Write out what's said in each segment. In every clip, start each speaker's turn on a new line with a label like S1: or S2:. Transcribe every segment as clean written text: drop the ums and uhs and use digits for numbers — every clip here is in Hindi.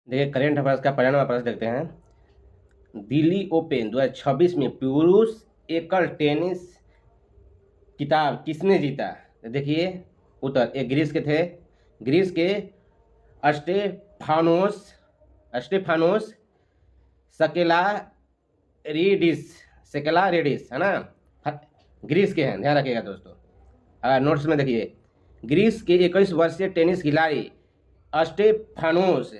S1: देखिए करेंट अफेयर्स का परिणाम प्रश्न देखते हैं। दिल्ली ओपन 2026 में पुरुष एकल टेनिस खिताब किसने जीता? तो देखिए उत्तर एक ग्रीस के थे। ग्रीस के स्टेफानोस स्टेफानोस सकेला रेडिस सेकेला रेडिस है ना, ग्रीस के हैं, ध्यान रखिएगा दोस्तों। नोट्स में देखिए ग्रीस के 21 वर्षीय टेनिस खिलाड़ी स्टेफानोस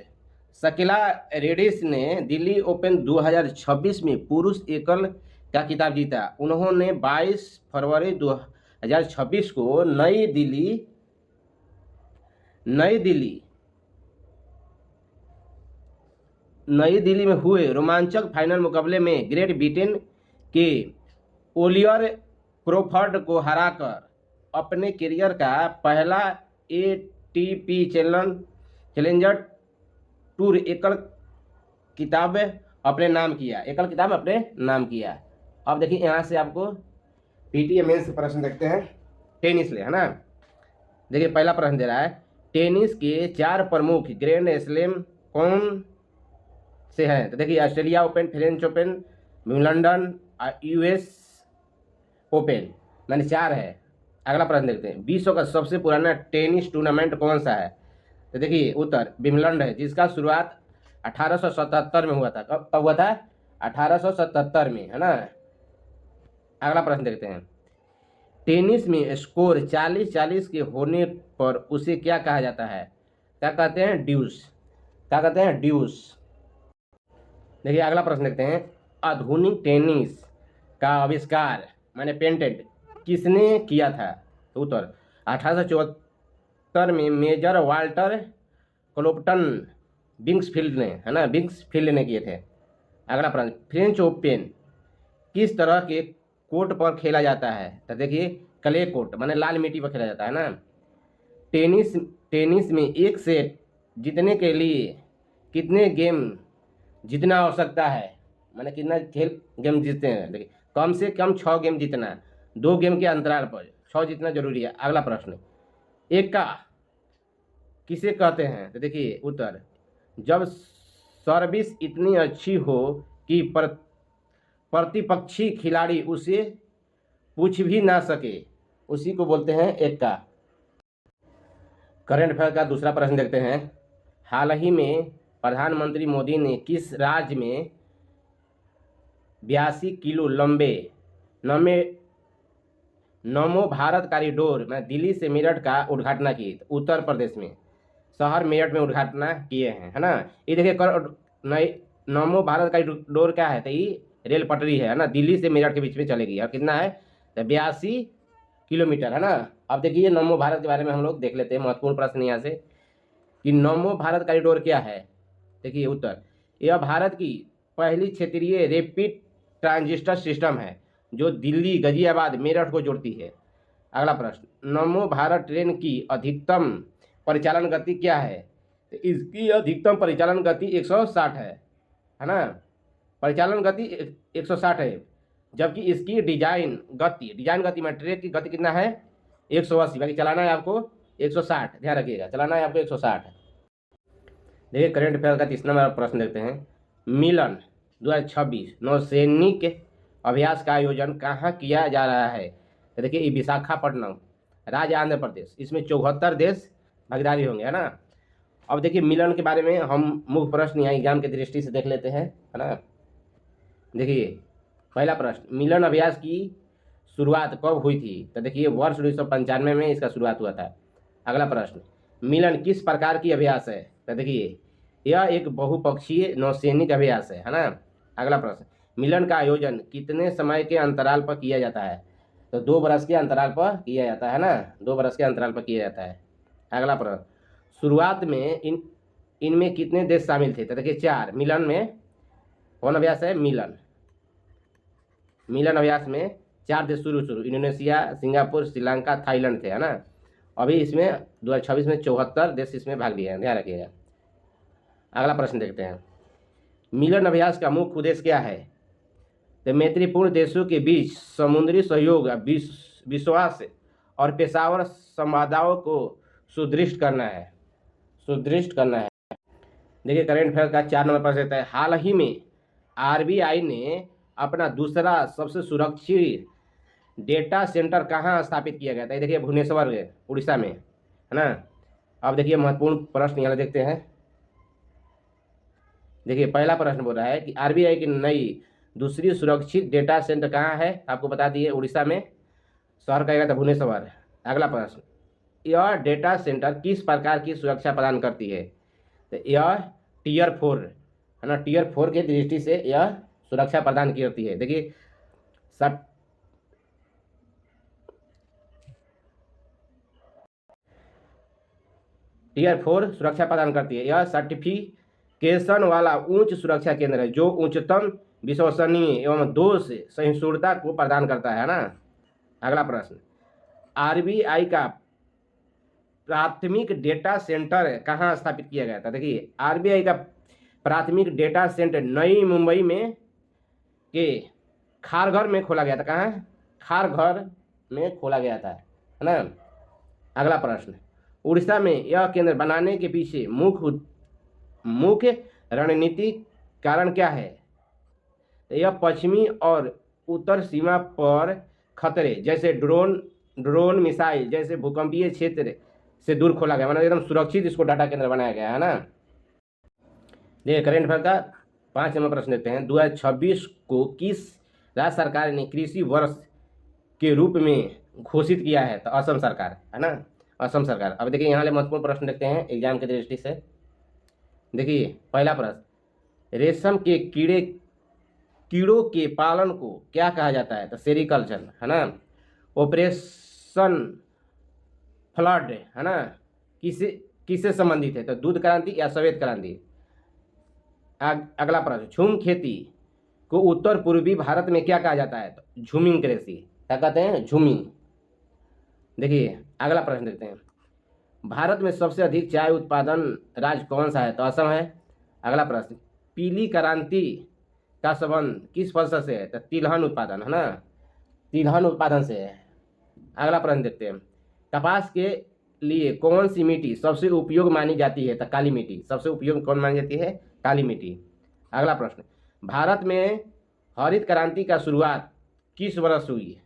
S1: सकेला रेडिस ने दिल्ली ओपन 2026 में पुरुष एकल का खिताब जीता। उन्होंने 22 फरवरी 2026 को नई दिल्ली में हुए रोमांचक फाइनल मुकाबले में ग्रेट ब्रिटेन के ओलिवर क्रॉफर्ड को हराकर अपने करियर का पहला एटीपी चैलेंजर टूर एकल किताब अपने नाम किया। अब देखिए यहाँ से आपको पीटीए मेंस प्रश्न देखते हैं, टेनिस ले है ना। देखिए पहला प्रश्न दे रहा है, टेनिस के 4 प्रमुख ग्रैंड स्लैम कौन से हैं? तो देखिए Australia open, French open, Wimbledon, US open, मैंने 4 है। अगला प्रश्न देखते हैं, विश्व का सबसे पुराना टेनिस टूर्नामेंट कौन सा है? तो देखिए उत्तर विंबलडन है, जिसका शुरुआत 1877 में हुआ था। कब हुआ था? 1877 में, है ना। अगला प्रश्न देखते हैं, टेनिस में स्कोर 40-40 के होने पर उसे क्या कहा जाता है? क्या कहते हैं? ड्यूस। देखिए अगला प्रश्न देखते हैं, आधुनिक टेनिस का आविष्कार माने पेटेंट किसने किया था? तो उत्तर 1874 में मेजर वाल्टर क्लोपटन बिंक्सफील्ड ने, है ना, बिंक्सफील्ड ने किए थे। अगला प्रश्न, फ्रेंच ओपन किस तरह के कोर्ट पर खेला जाता है? तो देखिए क्ले कोर्ट माने लाल मिट्टी पर खेला जाता है ना। टेनिस में एक सेट जीतने के लिए कितने गेम जीतना आवश्यकता है? माने कितना गेम जीतते हैं? देखिए कम से कम 6 गेम जीतना, 2 गेम के अंतराल पर 6 जीतना जरूरी है। अगला प्रश्न, एका किसे कहते हैं? तो देखिए उत्तर, जब सर्विस इतनी अच्छी हो कि प्रतिपक्षी खिलाड़ी उसे पूछ भी ना सके, उसी को बोलते हैं एक्का। करंट अफेयर का दूसरा प्रश्न देखते हैं, हाल ही में प्रधानमंत्री मोदी ने किस राज्य में 82 किलो लंबे नमो भारत कॉरिडोर में दिल्ली से मेरठ का उद्घाटन की? उत्तर प्रदेश में शहर मेरठ में उद्घाटन किए हैं, है ना। ये देखिए नमो भारत कॉरिडोर क्या है? तो ये रेल पटरी है ना, दिल्ली से मेरठ के बीच में चलेगी। और कितना है? तो 82 किलोमीटर, है ना। अब देखिए नमो भारत के बारे में हम लोग देख लेते हैं, महत्वपूर्ण प्रश्न यहाँ से कि नमो भारत कॉरिडोर क्या है। देखिए उत्तर, यह भारत की पहली क्षेत्रीय रैपिड ट्रांजिस्टर सिस्टम है जो दिल्ली, गाजियाबाद, मेरठ को जोड़ती है। अगला प्रश्न, नमो भारत ट्रेन की अधिकतम परिचालन गति क्या है? तो इसकी अधिकतम परिचालन गति 160 है ना। परिचालन गति 160 है, जबकि इसकी डिजाइन गति में ट्रेन की गति कितना है? 180। बाकी चलाना है आपको 160, ध्यान रखिएगा, चलाना है आपको 160। देखिए करंट अफेयर का तीसरा नंबर प्रश्न देखते हैं, मिलन 2026 नौसैनिक अभ्यास का आयोजन कहाँ किया जा रहा है? तो देखिए ये विशाखापट्टनम, राज्य आंध्र प्रदेश। इसमें 74 देश भागीदारी होंगे, है ना। अब देखिए मिलन के बारे में हम मुख्य प्रश्न यहाँ एग्जाम की दृष्टि से देख लेते हैं, है ना। देखिए पहला प्रश्न, मिलन अभ्यास की शुरुआत कब हुई थी? तो देखिए वर्ष 1995 में इसका शुरुआत हुआ था। अगला प्रश्न, मिलन किस प्रकार की अभ्यास है? तो देखिए यह एक बहुपक्षीय नौसैनिक अभ्यास है ना। अगला प्रश्न, मिलन का आयोजन कितने समय के अंतराल पर किया जाता है? तो 2 बरस के अंतराल पर किया जाता है ना, 2 बरस के अंतराल पर किया जाता है। अगला प्रश्न, शुरुआत में इनमें कितने देश शामिल थे? तो देखिए 4। मिलन में कौन अभ्यास है? मिलन अभ्यास में 4 देश शुरू इंडोनेशिया, सिंगापुर, श्रीलंका, थाईलैंड थे, है ना। अभी इसमें 2026 में 74 देश इसमें भाग लिए हैं, ध्यान रखिएगा। अगला प्रश्न देखते हैं, मिलन अभ्यास का मुख्य उद्देश्य क्या है? तो मैत्रीपूर्ण देशों के बीच समुद्री सहयोग, विश्वास और पेशेवर संवादों को सुदृढ़ करना है। देखिए करंट अफेयर का 4 नंबर प्रश्न देता है, हाल ही में आरबीआई ने अपना दूसरा सबसे सुरक्षित डेटा सेंटर कहाँ स्थापित किया गया था? ये देखिए भुवनेश्वर है, उड़ीसा में, है ना। अब देखिए महत्वपूर्ण प्रश्न यहाँ देखते हैं। देखिए पहला प्रश्न बोल रहा है कि आरबीआई की नई दूसरी सुरक्षित डेटा सेंटर कहाँ है? आपको बता दिए उड़ीसा में, शहर कहेगा था भुवनेश्वर। अगला प्रश्न, यह डेटा सेंटर किस प्रकार की सुरक्षा प्रदान करती है? तो यह टीयर 4 है ना, टीयर 4 की दृष्टि से यह सुरक्षा प्रदान करती है। देखिए टीयर 4 सुरक्षा प्रदान करती है। यह सर्टिफिकेशन वाला उच्च सुरक्षा केंद्र है जो उच्चतम विश्वसनीय एवं दोष सहिष्णुता को प्रदान करता है ना। अगला प्रश्न, आरबीआई का प्राथमिक डेटा सेंटर कहाँ स्थापित किया गया था? देखिए आरबीआई का प्राथमिक डेटा सेंटर नई मुंबई में के खारघर में खोला गया था। कहाँ? खारघर में खोला गया था, है ना। अगला प्रश्न, उड़ीसा में यह केंद्र बनाने के पीछे मुख्य रणनीतिक कारण क्या है? यह पश्चिमी और उत्तर सीमा पर खतरे जैसे ड्रोन मिसाइल जैसे भूकंपीय क्षेत्र से दूर खोला गया, मतलब एकदम सुरक्षित इसको डाटा केंद्र बनाया गया है ना। देखिए करंट अफेयर का 5 नंबर प्रश्न देते हैं, 2026 को किस राज्य सरकार ने कृषि वर्ष के रूप में घोषित किया है? तो असम सरकार, है ना, असम सरकार। अब देखिए यहाँ ले महत्वपूर्ण प्रश्न देखते हैं एग्जाम की दृष्टि से। देखिए पहला प्रश्न, रेशम के कीड़ों के पालन को क्या कहा जाता है? तो सेरिकल्चर, है ना। ऑपरेशन फ्लड, है ना, किससे संबंधित है? तो दूध क्रांति या श्वेत क्रांति। अगला प्रश्न, झूम खेती को उत्तर पूर्वी भारत में क्या कहा जाता है? तो झूमिंग कृषि, क्या कहते हैं? झूमिंग। देखिए अगला प्रश्न देखते हैं, भारत में सबसे अधिक चाय उत्पादन राज्य कौन सा है? तो असम है। अगला प्रश्न, पीली क्रांति का संबंध किस फसल से है? तो तिलहन उत्पादन, है ना, तिलहन उत्पादन से है। अगला प्रश्न देखते हैं, कपास के लिए कौन सी मिट्टी सबसे उपयोग मानी जाती है? तो काली मिट्टी सबसे उपयोग कौन मानी जाती है? काली मिट्टी। अगला प्रश्न, भारत में हरित क्रांति का शुरुआत किस वर्ष हुई?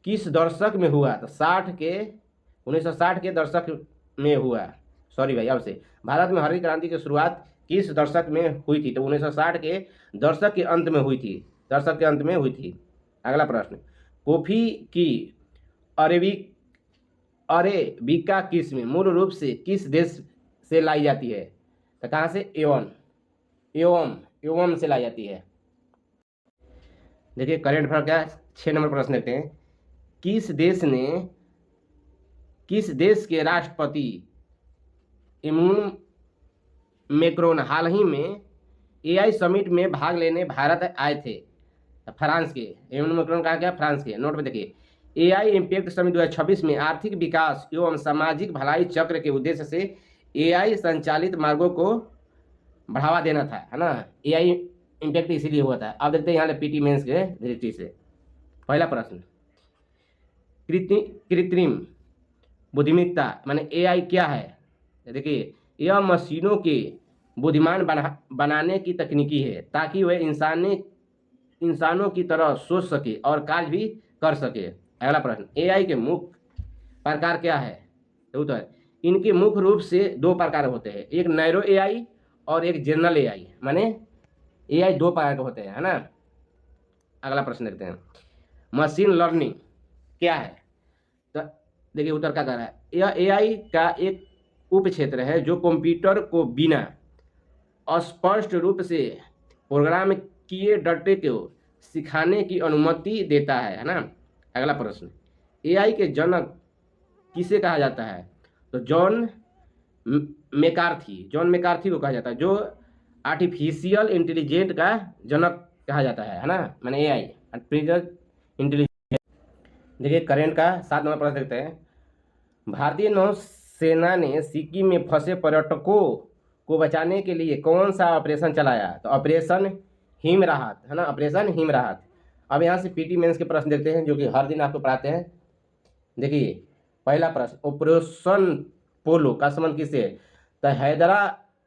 S1: किस दशक में हुआ? तो 1960 के दशक में हुआ। सॉरी भाई, अब से भारत में हरित क्रांति की शुरुआत किस दशक में हुई थी? तो 1960 के दशक के अंत में हुई थी, दशक के अंत में हुई थी। अगला प्रश्न, कॉफी की अरेबिका किस्म मूल रूप से किस देश से लाई जाती है? तो कहाँ से? एवं से लाई जाती है। देखिए करंट अफेयर का 6 नंबर प्रश्न देखते हैं, किस देश के राष्ट्रपति इमैनुअल मैक्रोन हाल ही में एआई समिट में भाग लेने भारत आए थे? फ्रांस के। इमैनुअल मैक्रोन कहा गया? फ्रांस के। नोट में देखिए, एआई इम्पैक्ट समिट 2026 में आर्थिक विकास एवं सामाजिक भलाई चक्र के उद्देश्य से एआई संचालित मार्गों को बढ़ावा देना था, है ना। एआई इम्पैक्ट इसीलिए हुआ था। अब देखते हैं यहाँ पीटी मेंस के दृष्टि से। पहला प्रश्न, कृत्रिम बुद्धिमत्ता माने एआई क्या है? देखिए यह मशीनों के बुद्धिमान बनाने की तकनीकी है ताकि वह इंसानों की तरह सोच सके और कार्य भी कर सके। अगला प्रश्न, एआई के मुख्य प्रकार क्या है? तो उत्तर, इनके मुख्य रूप से 2 प्रकार होते हैं, एक नैरो एआई और एक जनरल एआई। माने एआई 2 प्रकार के होते हैं, है ना। अगला प्रश्न देखते हैं, मशीन लर्निंग क्या है? तो देखिए उत्तर क्या कर रहा है, यह एआई का एक उप क्षेत्र है जो कंप्यूटर को बिना स्पष्ट रूप से प्रोग्राम किए डाटे को सिखाने की अनुमति देता है ना। अगला प्रश्न, एआई के जनक किसे कहा जाता है? तो जॉन मैकार्थी को कहा जाता है, जो आर्टिफिशियल इंटेलिजेंट का जनक कहा जाता है ना, माने एआई आर्टिफिशियल इंटेलिजेंट। देखिए करेंट का 7 नंबर प्रश्न देखते हैं, भारतीय नौसेना ने सिक्किम में फंसे पर्यटकों को बचाने के लिए कौन सा ऑपरेशन चलाया? तो ऑपरेशन हिम राहत, है ना, ऑपरेशन हिम राहत। अब यहाँ से पीटी मेंस के प्रश्न देखते हैं जो कि हर दिन आपको पढ़ाते हैं। देखिए पहला प्रश्न, ऑपरेशन पोलो का संबंध किससे है? तो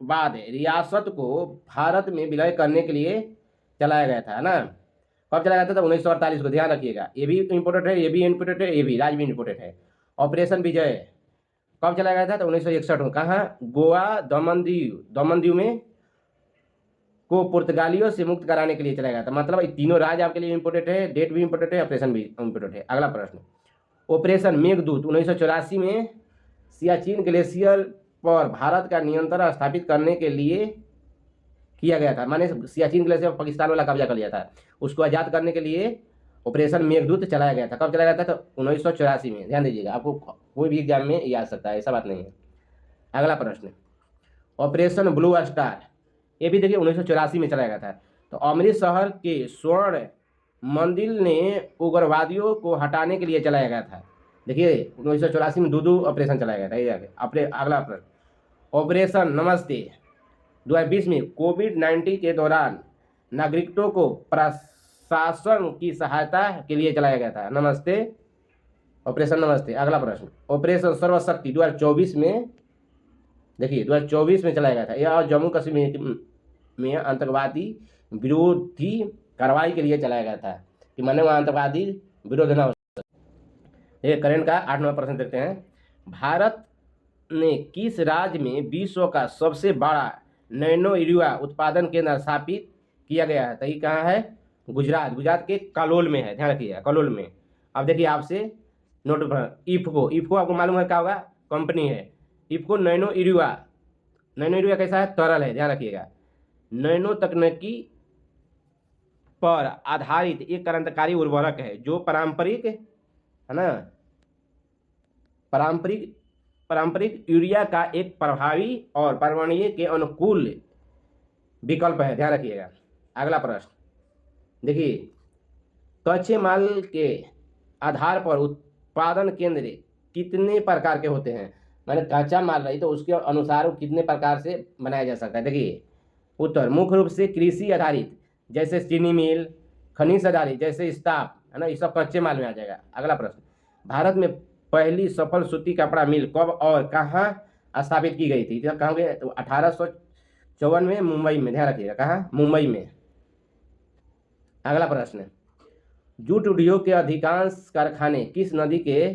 S1: बाद रियासत को भारत में विलय करने के लिए चलाया गया था, है ना। कब चलाया गया था? तो 1948 को, ध्यान रखिएगा। ये भी इम्पोर्टेंट है, ये भी इम्पोर्टेंट है, ये भी राज्य भी इम्पोर्टेंट है। ऑपरेशन विजय कब चलाया गया था? तो 1961 में। कहाँ? गोवा, दमन दीव में को पुर्तगालियों से मुक्त कराने के लिए चलाया गया था। मतलब ये तीनों राज्य आपके लिए इंपोर्टेंट है, डेट भी इंपोर्टेंट है, ऑपरेशन भी इंपोर्टेंट है। अगला प्रश्न, ऑपरेशन मेघदूत 1984 में सियाचिन ग्लेशियर पर भारत का नियंत्रण स्थापित करने के लिए किया गया था। माने सियाचिन ग्लेशियर पर पाकिस्तान वाला कब्जा कर लिया था, उसको आज़ाद करने के लिए ऑपरेशन मेघदूत चलाया गया था। कब चलाया गया था? तो 1984 में। ध्यान दीजिएगा, आपको कोई भी एग्जाम में ये आ सकता है, ऐसा बात नहीं है। अगला प्रश्न, ऑपरेशन ब्लू स्टार, ये भी देखिए 1984 में चलाया गया था। तो अमृतसर के स्वर्ण मंदिर ने उग्रवादियों को हटाने के लिए चलाया गया था। देखिए 1984 में दो ऑपरेशन चलाया गया था। ये आगे अपने अगला प्रश्न, ऑपरेशन नमस्ते 2020 में कोविड-19 के दौरान नागरिकों को प्रशासन की सहायता के लिए चलाया गया था। नमस्ते, ऑपरेशन नमस्ते। अगला प्रश्न, ऑपरेशन सर्वशक्ति 2024 में, देखिए 2024 में चलाया गया था। यह जम्मू कश्मीर में आतंकवादी विरोधी कार्रवाई के लिए चलाया गया था कि माने वहाँ आतंकवादी विरोध न हो। ये करंट का 8 नंबर प्रश्न देखते हैं। भारत ने किस राज्य में विश्व का सबसे बड़ा नैनो यूरिया उत्पादन केंद्र स्थापित किया गया है? तो ये कहाँ है? गुजरात के कलोल में है। ध्यान रखिएगा, कलोल में। अब देखिए आपसे नोट पर इफ्को आपको मालूम है क्या होगा? कंपनी है इफ्को। नैनो यूरिया कैसा है? तरल है। ध्यान रखिएगा, नैनो तकनीकी पर आधारित एक क्रांतिकारी उर्वरक है जो पारंपरिक, है ना, पारंपरिक यूरिया का एक प्रभावी और पर्यावरणीय के अनुकूल विकल्प है। ध्यान रखिएगा। अगला प्रश्न देखिए, कच्चे माल के आधार पर उत्पादन केंद्र कितने प्रकार के होते हैं? मैंने कच्चा माल रही तो उसके अनुसार वो कितने प्रकार से बनाया जा सकता है। देखिए उत्तर, मुख्य रूप से कृषि आधारित जैसे चीनी मिल, खनिज आधारित जैसे इस्पात, है ना, ये सब कच्चे माल में आ जाएगा। अगला प्रश्न, भारत में पहली सफल सूती कपड़ा मिल कब और कहाँ स्थापित की गई थी? तो कहाँ गए? तो 1854 में मुंबई में। ध्यान रखिएगा, कहाँ? मुंबई में। अगला प्रश्न, जूट उद्योग के अधिकांश कारखाने किस नदी के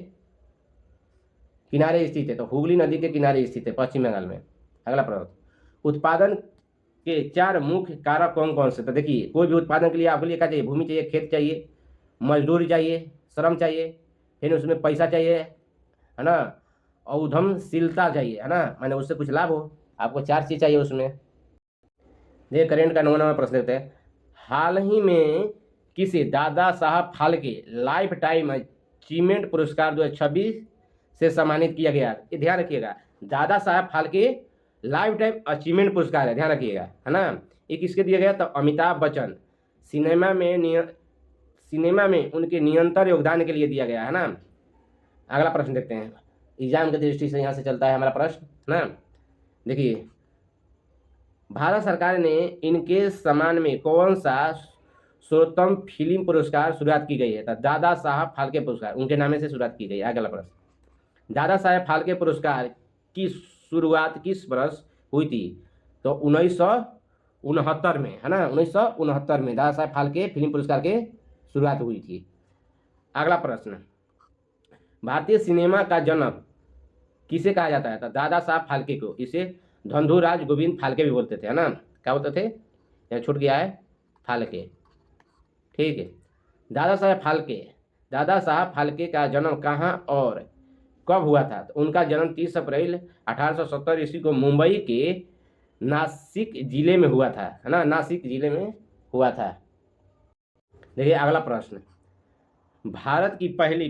S1: किनारे स्थित है? तो हुगली नदी के किनारे स्थित है, पश्चिम बंगाल में। अगला प्रश्न, उत्पादन के 4 मुख्य कारक कौन कौन से? तो देखिए कोई भी उत्पादन के लिए आपके लिए क्या चाहिए? भूमि चाहिए, खेत चाहिए, मजदूरी चाहिए, श्रम चाहिए, फिर उसमें पैसा चाहिए, है ना, और उद्यमशीलता चाहिए, है ना, माने उससे कुछ लाभ हो। आपको 4 चीज़ चाहिए उसमें। देखिए करेंट का 9 नंबर प्रश्न देते हैं। हाल ही में किसे Dada Saheb Phalke life time achievement पुरस्कार 2026 से सम्मानित किया गया? ये ध्यान रखिएगा, Dada Saheb Phalke life time achievement पुरस्कार है। ध्यान रखिएगा, है ना। ये किसके दिया गया? तो अमिताभ बच्चन, सिनेमा में उनके निरंतर योगदान के लिए दिया गया, है ना। अगला प्रश्न देखते हैं, एग्जाम की दृष्टि से यहाँ से चलता है हमारा प्रश्न, है ना। देखिए भारत सरकार ने इनके सम्मान में कौन सा सर्वोत्तम फिल्म पुरस्कार शुरुआत की गई है? तो दादा साहब फाल्के पुरस्कार उनके नाम से शुरुआत की गई है। अगला प्रश्न, दादा साहब फाल्के पुरस्कार की शुरुआत किस वर्ष हुई थी? तो 1969 में, है ना, 1969 में दादा साहब फाल्के फिल्म पुरस्कार के शुरुआत हुई थी। अगला प्रश्न, भारतीय सिनेमा का जनक किसे कहा जाता है? तो दादा साहब फाल्के को। इसे धंधुराज गोविंद फाल्के भी बोलते थे, है ना। क्या बोलते थे? यहाँ छूट गया है, फाल्के। ठीक है, दादा साहब फाल्के का जन्म कहाँ और कब हुआ था? तो उनका जन्म 30 अप्रैल 1870 ईस्वी को मुंबई के नासिक जिले में हुआ था, है ना, नासिक जिले में हुआ था। देखिए अगला प्रश्न, भारत की पहली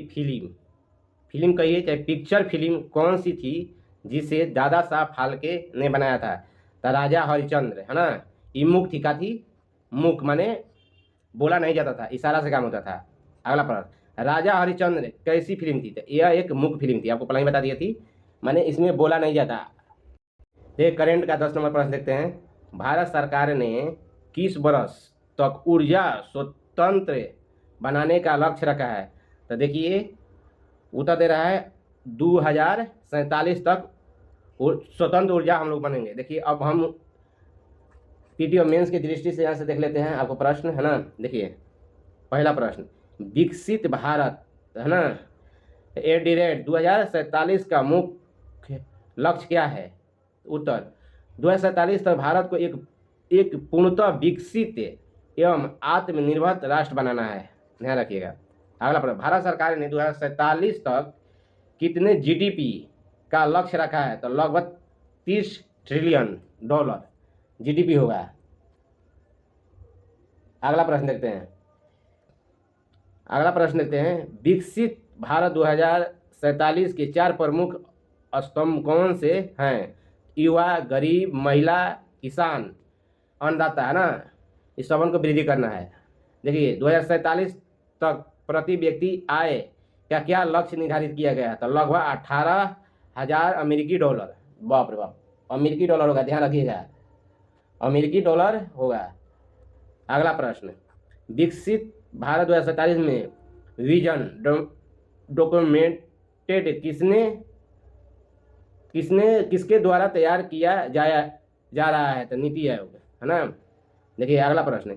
S1: फिल्म कहिए चाहे पिक्चर फिल्म कौन सी थी जिसे दादा साहब फाल्के ने बनाया था? तो राजा हरिश्चंद्र, है ना। ये मूक थी, क्या थी? मूक माने बोला नहीं जाता था, इशारा से काम होता था। अगला प्रश्न, राजा हरिश्चंद्र कैसी फिल्म थी? तो यह एक मूक फिल्म थी, आपको पहले ही बता दी थी, माने इसमें बोला नहीं जाता। एक करेंट का 10 नंबर प्रश्न देखते हैं। भारत सरकार ने किस वर्ष तक ऊर्जा स्वतंत्र बनाने का लक्ष्य रखा है? तो देखिए उत्तर दे रहा है 2047 तक स्वतंत्र ऊर्जा हम लोग बनेंगे। देखिए अब हम पीटी और मेंस की दृष्टि से यहाँ से देख लेते हैं आपको प्रश्न, है ना। देखिए पहला प्रश्न, विकसित भारत, है ना, एट 2047 का मुख्य लक्ष्य क्या है? उत्तर, 2047 तक भारत को एक पूर्णतः विकसित एवं आत्मनिर्भर राष्ट्र बनाना है। ध्यान रखिएगा। अगला प्रश्न, भारत सरकार ने 2047 तक कितने जीडीपी का लक्ष्य रखा है? तो लगभग $30 ट्रिलियन जीडीपी होगा। अगला प्रश्न देखते हैं, विकसित भारत 2047 के 4 प्रमुख स्तंभ कौन से हैं? युवा, गरीब, महिला, किसान, अन्नदाता, है ना। इस सबन को वृद्धि करना है। देखिए 2047 तक प्रति व्यक्ति आय का क्या लक्ष्य निर्धारित किया गया है? तो लगभग 18,000 अमेरिकी डॉलर। बाप रे बाप, अमेरिकी डॉलर होगा, ध्यान रखिएगा, अमेरिकी डॉलर होगा। अगला प्रश्न, विकसित भारत 2047 में विजन डॉक्यूमेंटेड किसके द्वारा तैयार किया जा रहा है? तो नीति आयोग, है ना। देखिए अगला प्रश्न,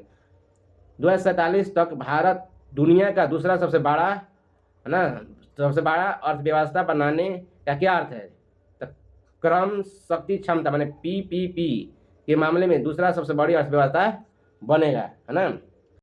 S1: 2047 तक भारत दुनिया का दूसरा सबसे बड़ा, है ना, सबसे बड़ा अर्थव्यवस्था बनाने का क्या अर्थ है? तो क्रम शक्ति क्षमता, माने पीपीपी के मामले में दूसरा सबसे बड़ी अर्थव्यवस्था बनेगा, है ना।